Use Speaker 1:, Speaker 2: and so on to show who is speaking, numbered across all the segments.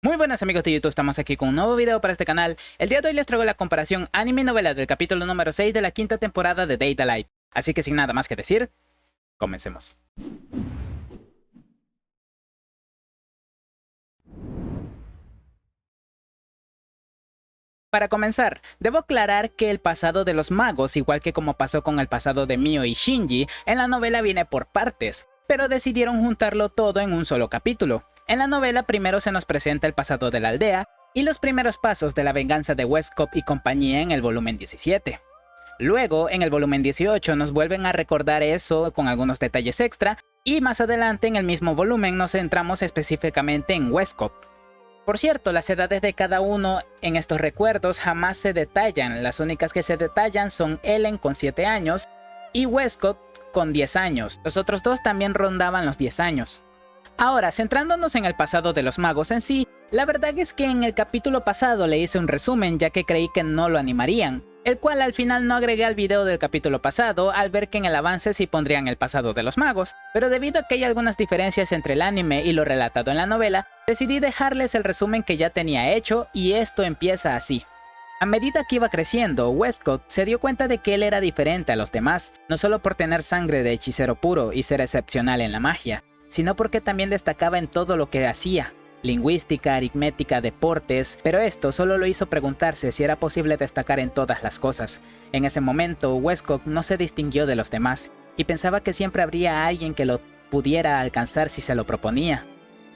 Speaker 1: Muy buenas amigos de YouTube, estamos aquí con un nuevo video para este canal. El día de hoy les traigo la comparación anime-novela del capítulo número 6 de la quinta temporada de Date A Live. Así que sin nada más que decir, comencemos. Para comenzar, debo aclarar que el pasado de los magos, igual que como pasó con el pasado de Mio y Shinji, en la novela viene por partes, pero decidieron juntarlo todo en un solo capítulo. En la novela primero se nos presenta el pasado de la aldea y los primeros pasos de la venganza de Westcott y compañía en el volumen 17. Luego, en el volumen 18 nos vuelven a recordar eso con algunos detalles extra y más adelante en el mismo volumen nos centramos específicamente en Westcott. Por cierto, las edades de cada uno en estos recuerdos jamás se detallan, las únicas que se detallan son Ellen con 7 años y Westcott con 10 años, los otros dos también rondaban los 10 años. Ahora, centrándonos en el pasado de los magos en sí, la verdad es que en el capítulo pasado le hice un resumen ya que creí que no lo animarían, el cual al final no agregué al video del capítulo pasado al ver que en el avance sí pondrían el pasado de los magos, pero debido a que hay algunas diferencias entre el anime y lo relatado en la novela, decidí dejarles el resumen que ya tenía hecho y esto empieza así. A medida que iba creciendo, Westcott se dio cuenta de que él era diferente a los demás, no solo por tener sangre de hechicero puro y ser excepcional en la magia, sino porque también destacaba en todo lo que hacía, lingüística, aritmética, deportes, pero esto solo lo hizo preguntarse si era posible destacar en todas las cosas. En ese momento, Westcott no se distinguió de los demás, y pensaba que siempre habría alguien que lo pudiera alcanzar si se lo proponía.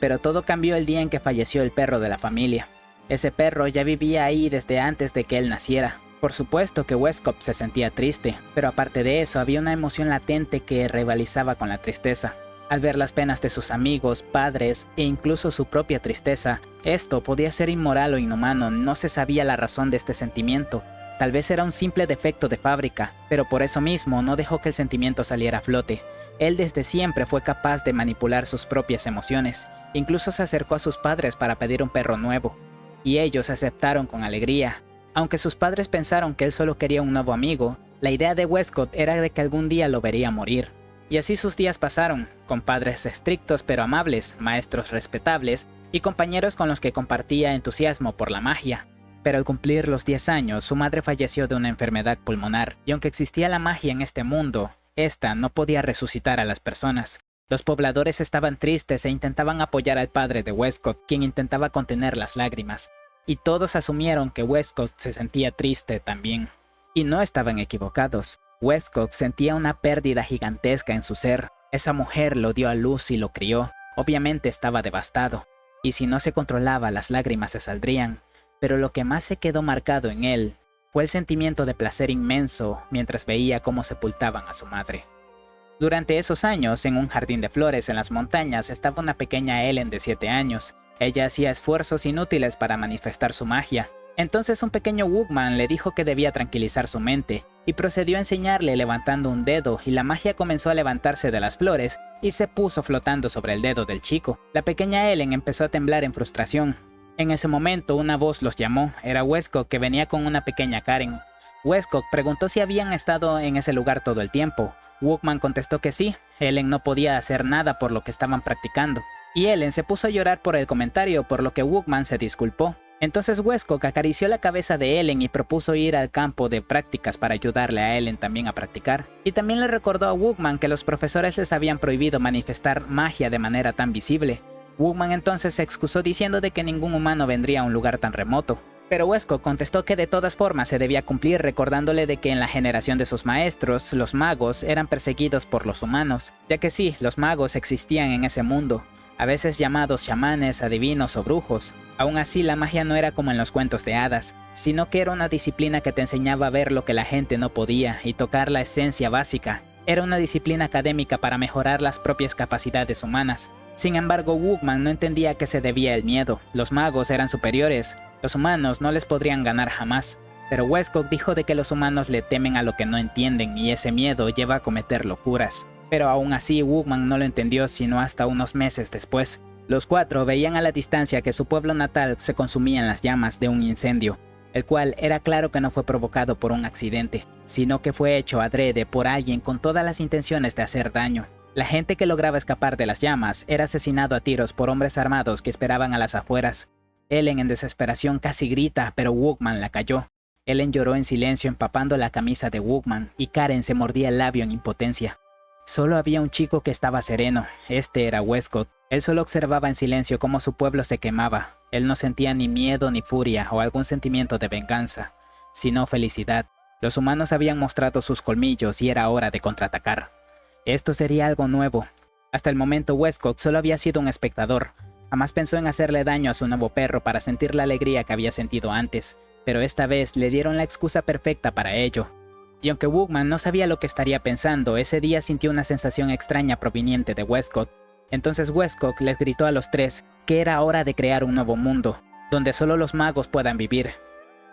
Speaker 1: Pero todo cambió el día en que falleció el perro de la familia. Ese perro ya vivía ahí desde antes de que él naciera. Por supuesto que Westcott se sentía triste, pero aparte de eso había una emoción latente que rivalizaba con la tristeza. Al ver las penas de sus amigos, padres e incluso su propia tristeza, esto podía ser inmoral o inhumano, no se sabía la razón de este sentimiento. Tal vez era un simple defecto de fábrica, pero por eso mismo no dejó que el sentimiento saliera a flote. Él desde siempre fue capaz de manipular sus propias emociones, incluso se acercó a sus padres para pedir un perro nuevo, y ellos aceptaron con alegría. Aunque sus padres pensaron que él solo quería un nuevo amigo, la idea de Westcott era de que algún día lo vería morir. Y así sus días pasaron, con padres estrictos pero amables, maestros respetables y compañeros con los que compartía entusiasmo por la magia. Pero al cumplir los 10 años, su madre falleció de una enfermedad pulmonar, y aunque existía la magia en este mundo, esta no podía resucitar a las personas. Los pobladores estaban tristes e intentaban apoyar al padre de Westcott, quien intentaba contener las lágrimas, y todos asumieron que Westcott se sentía triste también. Y no estaban equivocados. Westcott sentía una pérdida gigantesca en su ser. Esa mujer lo dio a luz y lo crió. Obviamente estaba devastado, y si no se controlaba las lágrimas se saldrían. Pero lo que más se quedó marcado en él fue el sentimiento de placer inmenso mientras veía cómo sepultaban a su madre. Durante esos años, en un jardín de flores en las montañas, estaba una pequeña Ellen de 7 años. Ella hacía esfuerzos inútiles para manifestar su magia. Entonces un pequeño Wookman le dijo que debía tranquilizar su mente, y procedió a enseñarle levantando un dedo, y la magia comenzó a levantarse de las flores y se puso flotando sobre el dedo del chico. La pequeña Ellen empezó a temblar en frustración. En ese momento una voz los llamó, era Westcott, que venía con una pequeña Karen. Westcott preguntó si habían estado en ese lugar todo el tiempo. Wookman contestó que sí, Ellen no podía hacer nada por lo que estaban practicando. Y Ellen se puso a llorar por el comentario, por lo que Wookman se disculpó. Entonces Westcott acarició la cabeza de Ellen y propuso ir al campo de prácticas para ayudarle a Ellen también a practicar. Y también le recordó a Wookman que los profesores les habían prohibido manifestar magia de manera tan visible. Wookman entonces se excusó diciendo de que ningún humano vendría a un lugar tan remoto. Pero Westcott contestó que de todas formas se debía cumplir, recordándole de que en la generación de sus maestros, los magos eran perseguidos por los humanos, ya que sí, los magos existían en ese mundo, a veces llamados chamanes, adivinos o brujos. Aún así, la magia no era como en los cuentos de hadas, sino que era una disciplina que te enseñaba a ver lo que la gente no podía y tocar la esencia básica. Era una disciplina académica para mejorar las propias capacidades humanas. Sin embargo, Wookman no entendía a qué se debía el miedo. Los magos eran superiores, los humanos no les podrían ganar jamás. Pero Westcott dijo de que los humanos le temen a lo que no entienden y ese miedo lleva a cometer locuras. Pero aún así Wookman no lo entendió sino hasta unos meses después. Los cuatro veían a la distancia que su pueblo natal se consumía en las llamas de un incendio, el cual era claro que no fue provocado por un accidente, sino que fue hecho adrede por alguien con todas las intenciones de hacer daño. La gente que lograba escapar de las llamas era asesinado a tiros por hombres armados que esperaban a las afueras. Ellen en desesperación casi grita, pero Wookman la calló. Ellen lloró en silencio empapando la camisa de Wookman y Karen se mordía el labio en impotencia. Solo había un chico que estaba sereno, este era Westcott. Él solo observaba en silencio cómo su pueblo se quemaba. Él no sentía ni miedo ni furia o algún sentimiento de venganza, sino felicidad. Los humanos habían mostrado sus colmillos y era hora de contraatacar. Esto sería algo nuevo. Hasta el momento Westcott solo había sido un espectador. Jamás pensó en hacerle daño a su nuevo perro para sentir la alegría que había sentido antes, pero esta vez le dieron la excusa perfecta para ello. Y aunque Wookman no sabía lo que estaría pensando, ese día sintió una sensación extraña proveniente de Westcott. Entonces Westcott les gritó a los tres que era hora de crear un nuevo mundo, donde solo los magos puedan vivir.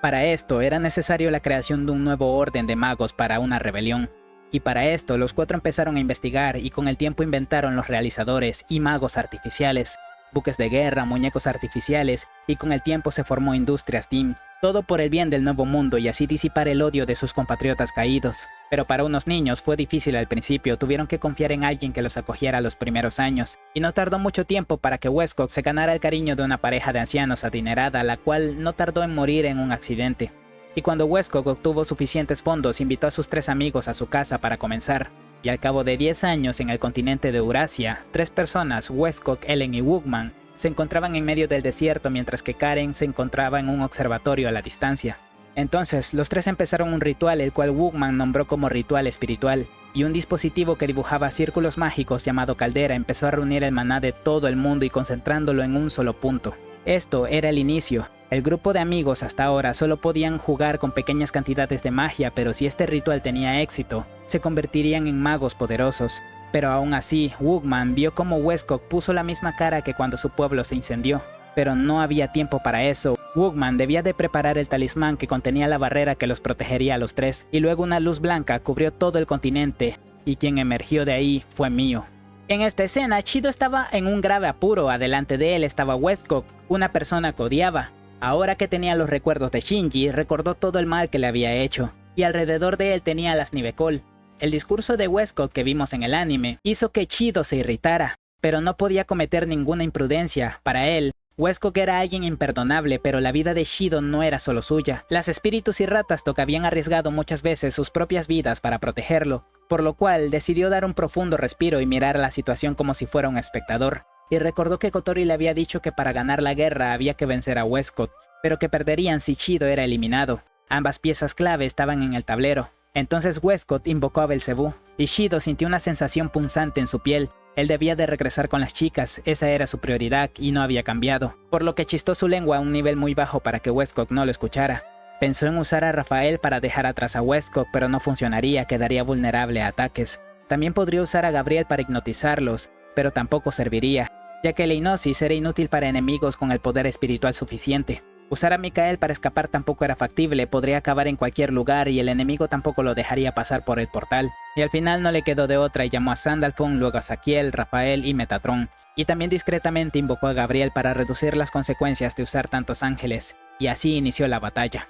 Speaker 1: Para esto era necesario la creación de un nuevo orden de magos para una rebelión. Y para esto los cuatro empezaron a investigar y con el tiempo inventaron los realizadores y magos artificiales, buques de guerra, muñecos artificiales y con el tiempo se formó Industria Steam. Todo por el bien del nuevo mundo y así disipar el odio de sus compatriotas caídos. Pero para unos niños fue difícil al principio, tuvieron que confiar en alguien que los acogiera los primeros años. Y no tardó mucho tiempo para que Westcott se ganara el cariño de una pareja de ancianos adinerada, la cual no tardó en morir en un accidente. Y cuando Westcott obtuvo suficientes fondos, invitó a sus tres amigos a su casa para comenzar. Y al cabo de 10 años en el continente de Eurasia, 3 personas, Westcott, Ellen y Wookman, se encontraban en medio del desierto mientras que Karen se encontraba en un observatorio a la distancia. Entonces, los tres empezaron un ritual el cual Wookman nombró como ritual espiritual, y un dispositivo que dibujaba círculos mágicos llamado caldera empezó a reunir el maná de todo el mundo y concentrándolo en un solo punto. Esto era el inicio. El grupo de amigos hasta ahora solo podían jugar con pequeñas cantidades de magia, pero si este ritual tenía éxito, se convertirían en magos poderosos. Pero aún así, Wookman vio cómo Westcott puso la misma cara que cuando su pueblo se incendió. Pero no había tiempo para eso. Wookman debía de preparar el talismán que contenía la barrera que los protegería a los tres, y luego una luz blanca cubrió todo el continente, y quien emergió de ahí fue Mio. En esta escena, Chido estaba en un grave apuro. Adelante de él estaba Westcott, una persona que odiaba. Ahora que tenía los recuerdos de Shinji, recordó todo el mal que le había hecho, y alrededor de él tenía a las Nivecol. El discurso de Westcott que vimos en el anime hizo que Chido se irritara, pero no podía cometer ninguna imprudencia. Para él, Westcott era alguien imperdonable, pero la vida de Chido no era solo suya. Las espíritus y Ratastock habían arriesgado muchas veces sus propias vidas para protegerlo, por lo cual decidió dar un profundo respiro y mirar la situación como si fuera un espectador. Y recordó que Kotori le había dicho que para ganar la guerra había que vencer a Westcott, pero que perderían si Chido era eliminado. Ambas piezas clave estaban en el tablero. Entonces Westcott invocó a Belcebú, y Chido sintió una sensación punzante en su piel. Él debía de regresar con las chicas, esa era su prioridad y no había cambiado, por lo que chistó su lengua a un nivel muy bajo para que Westcott no lo escuchara. Pensó en usar a Rafael para dejar atrás a Westcott, pero no funcionaría, quedaría vulnerable a ataques. También podría usar a Gabriel para hipnotizarlos, pero tampoco serviría, ya que la hipnosis era inútil para enemigos con el poder espiritual suficiente. Usar a Mikael para escapar tampoco era factible, podría acabar en cualquier lugar y el enemigo tampoco lo dejaría pasar por el portal. Y al final no le quedó de otra y llamó a Sandalphon, luego a Zaquiel, Rafael y Metatron. Y también discretamente invocó a Gabriel para reducir las consecuencias de usar tantos ángeles, y así inició la batalla.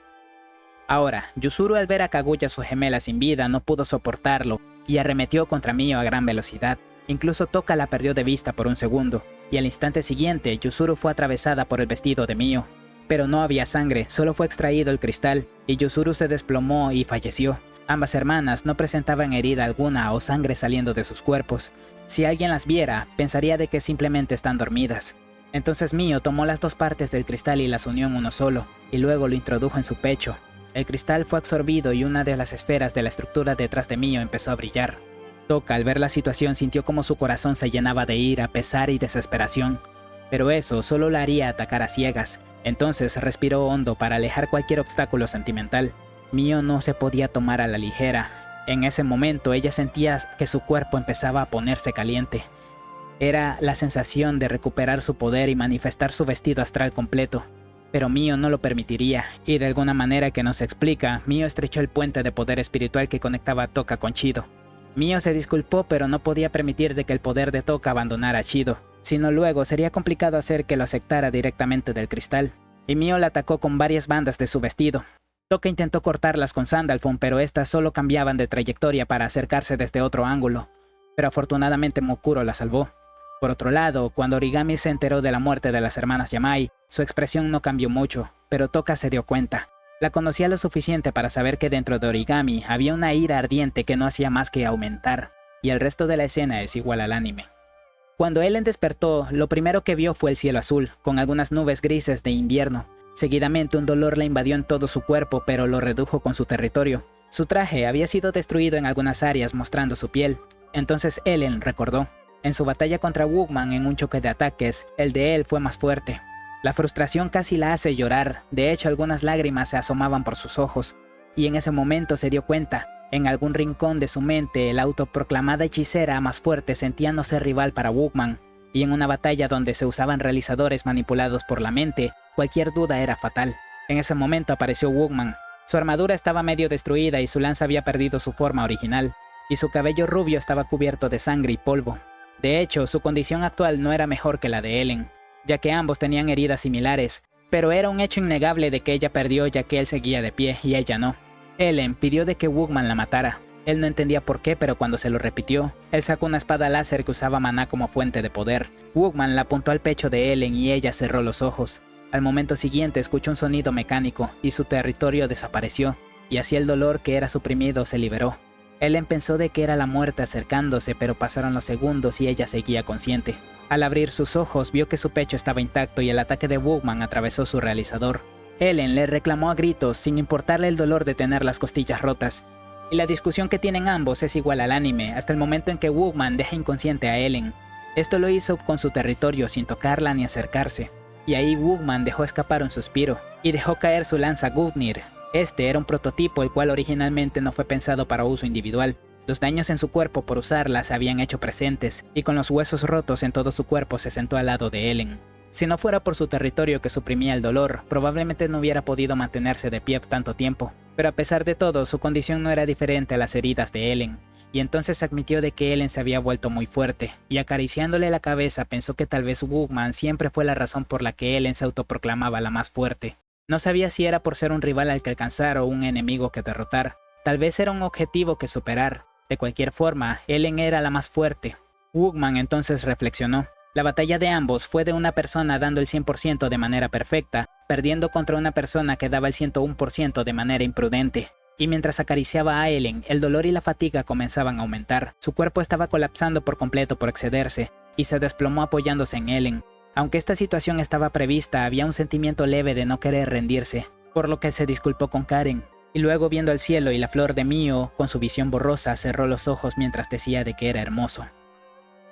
Speaker 1: Ahora, Yuzuru al ver a Kaguya su gemela sin vida no pudo soportarlo y arremetió contra Mio a gran velocidad. Incluso Toka la perdió de vista por un segundo, y al instante siguiente Yuzuru fue atravesada por el vestido de Mio. Pero no había sangre, solo fue extraído el cristal, y Yuzuru se desplomó y falleció. Ambas hermanas no presentaban herida alguna o sangre saliendo de sus cuerpos. Si alguien las viera, pensaría de que simplemente están dormidas. Entonces Mio tomó las dos partes del cristal y las unió en uno solo, y luego lo introdujo en su pecho. El cristal fue absorbido y una de las esferas de la estructura detrás de Mio empezó a brillar. Toka al ver la situación sintió como su corazón se llenaba de ira, pesar y desesperación. Pero eso solo la haría atacar a ciegas. Entonces respiró hondo para alejar cualquier obstáculo sentimental. Mio no se podía tomar a la ligera. En ese momento ella sentía que su cuerpo empezaba a ponerse caliente. Era la sensación de recuperar su poder y manifestar su vestido astral completo. Pero Mio no lo permitiría, y de alguna manera que no se explica, Mio estrechó el puente de poder espiritual que conectaba a Toka con Chido. Mio se disculpó, pero no podía permitir de que el poder de Toka abandonara a Chido, sino luego sería complicado hacer que lo aceptara directamente del cristal, y Mio la atacó con varias bandas de su vestido. Toka intentó cortarlas con Sandalphon, pero estas solo cambiaban de trayectoria para acercarse desde otro ángulo, pero afortunadamente Mokuro la salvó. Por otro lado, cuando Origami se enteró de la muerte de las hermanas Yamai, su expresión no cambió mucho, pero Toka se dio cuenta. La conocía lo suficiente para saber que dentro de Origami había una ira ardiente que no hacía más que aumentar, y el resto de la escena es igual al anime. Cuando Ellen despertó, lo primero que vio fue el cielo azul, con algunas nubes grises de invierno. Seguidamente un dolor la invadió en todo su cuerpo, pero lo redujo con su territorio. Su traje había sido destruido en algunas áreas mostrando su piel. Entonces Ellen recordó. En su batalla contra Wookman en un choque de ataques, el de él fue más fuerte. La frustración casi la hace llorar, de hecho algunas lágrimas se asomaban por sus ojos, y en ese momento se dio cuenta. En algún rincón de su mente, la autoproclamada hechicera más fuerte sentía no ser rival para Wookman, y en una batalla donde se usaban realizadores manipulados por la mente, cualquier duda era fatal. En ese momento apareció Wookman. Su armadura estaba medio destruida y su lanza había perdido su forma original, y su cabello rubio estaba cubierto de sangre y polvo. De hecho, su condición actual no era mejor que la de Ellen, ya que ambos tenían heridas similares, pero era un hecho innegable de que ella perdió ya que él seguía de pie y ella no. Ellen pidió de que Wookman la matara. Él no entendía por qué, pero cuando se lo repitió, él sacó una espada láser que usaba maná como fuente de poder. Wookman la apuntó al pecho de Ellen y ella cerró los ojos. Al momento siguiente escuchó un sonido mecánico y su territorio desapareció, y así el dolor que era suprimido se liberó. Ellen pensó de que era la muerte acercándose, pero pasaron los segundos y ella seguía consciente. Al abrir sus ojos vio que su pecho estaba intacto y el ataque de Wookman atravesó su realizador. Ellen le reclamó a gritos sin importarle el dolor de tener las costillas rotas. Y la discusión que tienen ambos es igual al anime, hasta el momento en que Wookman deja inconsciente a Ellen. Esto lo hizo con su territorio sin tocarla ni acercarse. Y ahí Wookman dejó escapar un suspiro, y dejó caer su lanza Gungnir. Este era un prototipo el cual originalmente no fue pensado para uso individual. Los daños en su cuerpo por usarla se habían hecho presentes, y con los huesos rotos en todo su cuerpo se sentó al lado de Ellen. Si no fuera por su territorio que suprimía el dolor, probablemente no hubiera podido mantenerse de pie tanto tiempo. Pero a pesar de todo, su condición no era diferente a las heridas de Ellen, y entonces admitió de que Ellen se había vuelto muy fuerte, y acariciándole la cabeza pensó que tal vez Wookman siempre fue la razón por la que Ellen se autoproclamaba la más fuerte. No sabía si era por ser un rival al que alcanzar o un enemigo que derrotar. Tal vez era un objetivo que superar. De cualquier forma, Ellen era la más fuerte. Wookman entonces reflexionó. La batalla de ambos fue de una persona dando el 100% de manera perfecta, perdiendo contra una persona que daba el 101% de manera imprudente. Y mientras acariciaba a Ellen, el dolor y la fatiga comenzaban a aumentar. Su cuerpo estaba colapsando por completo por excederse, y se desplomó apoyándose en Ellen. Aunque esta situación estaba prevista, había un sentimiento leve de no querer rendirse, por lo que se disculpó con Karen. Y luego viendo el cielo y la flor de Mio, con su visión borrosa, cerró los ojos mientras decía de que era hermoso.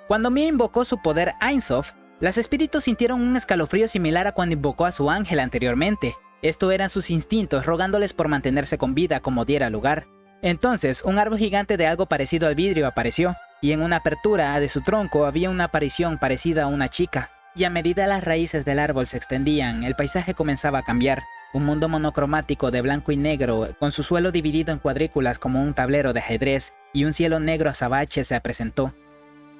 Speaker 1: Cuando Mio invocó su poder Ainsof, los espíritus sintieron un escalofrío similar a cuando invocó a su ángel anteriormente. Esto eran sus instintos rogándoles por mantenerse con vida como diera lugar. Entonces, un árbol gigante de algo parecido al vidrio apareció, y en una apertura de su tronco había una aparición parecida a una chica. Y a medida las raíces del árbol se extendían, el paisaje comenzaba a cambiar. Un mundo monocromático de blanco y negro, con su suelo dividido en cuadrículas como un tablero de ajedrez, y un cielo negro azabache se presentó.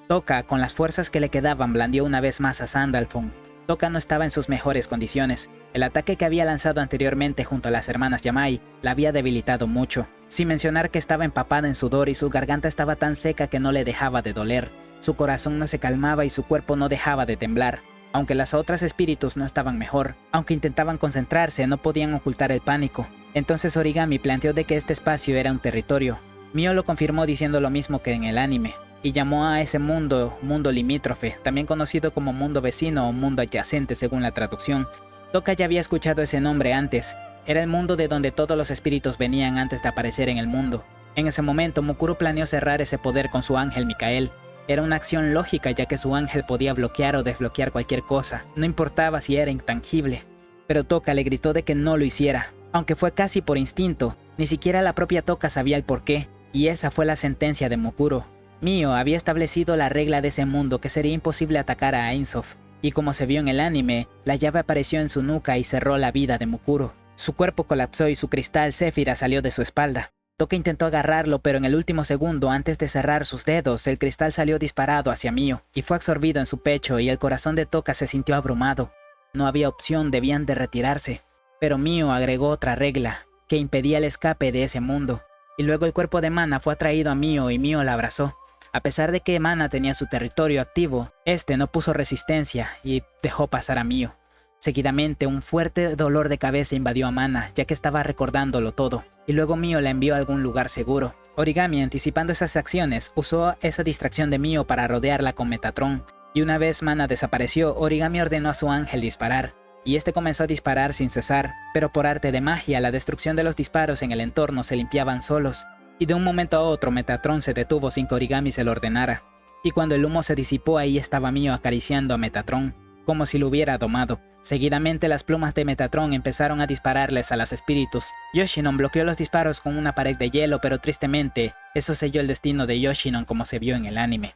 Speaker 1: Toka, con las fuerzas que le quedaban, blandió una vez más a Sandalphon. Toka no estaba en sus mejores condiciones. El ataque que había lanzado anteriormente junto a las hermanas Yamai la había debilitado mucho, sin mencionar que estaba empapada en sudor y su garganta estaba tan seca que no le dejaba de doler. Su corazón no se calmaba y su cuerpo no dejaba de temblar. Aunque las otras espíritus no estaban mejor, aunque intentaban concentrarse, no podían ocultar el pánico. Entonces Origami planteó de que este espacio era un territorio. Mio lo confirmó diciendo lo mismo que en el anime, y llamó a ese mundo limítrofe, también conocido como mundo vecino o mundo adyacente según la traducción. Toka ya había escuchado ese nombre antes. Era el mundo de donde todos los espíritus venían antes de aparecer en el mundo. En ese momento Mukuro planeó cerrar ese poder con su ángel Mikael. Era una acción lógica ya que su ángel podía bloquear o desbloquear cualquier cosa, no importaba si era intangible. Pero Toka le gritó de que no lo hiciera, aunque fue casi por instinto, ni siquiera la propia Toka sabía el porqué, y esa fue la sentencia de Mukuro. Mio había establecido la regla de ese mundo que sería imposible atacar a Ainsof, y como se vio en el anime, la llave apareció en su nuca y cerró la vida de Mukuro. Su cuerpo colapsó y su cristal Séfira salió de su espalda. Toka intentó agarrarlo, pero en el último segundo, antes de cerrar sus dedos, el cristal salió disparado hacia Mio, y fue absorbido en su pecho y el corazón de Toka se sintió abrumado. No había opción, debían de retirarse. Pero Mio agregó otra regla, que impedía el escape de ese mundo, y luego el cuerpo de Mana fue atraído a Mio y Mio la abrazó. A pesar de que Mana tenía su territorio activo, este no puso resistencia y dejó pasar a Mio. Seguidamente, un fuerte dolor de cabeza invadió a Mana, ya que estaba recordándolo todo, y luego Mio la envió a algún lugar seguro. Origami, anticipando esas acciones, usó esa distracción de Mio para rodearla con Metatron, y una vez Mana desapareció, Origami ordenó a su ángel disparar, y este comenzó a disparar sin cesar, pero por arte de magia, la destrucción de los disparos en el entorno se limpiaban solos, y de un momento a otro Metatron se detuvo sin que Origami se lo ordenara, y cuando el humo se disipó ahí estaba Mio acariciando a Metatron, como si lo hubiera domado. Seguidamente las plumas de Metatron empezaron a dispararles a los espíritus. Yoshinon bloqueó los disparos con una pared de hielo, pero tristemente, eso selló el destino de Yoshinon como se vio en el anime.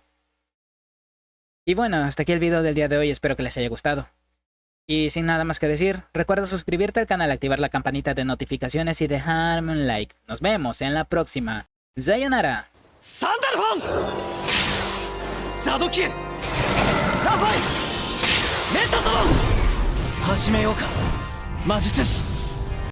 Speaker 1: Y bueno, hasta aquí el video del día de hoy, espero que les haya gustado. Y sin nada más que decir, recuerda suscribirte al canal, activar la campanita de notificaciones y dejarme un like. Nos vemos en la próxima. Sayonara. ¡Thunderfang! ¡Zadokie! ¡Rafai! ¡Metatron! 始めようか魔術師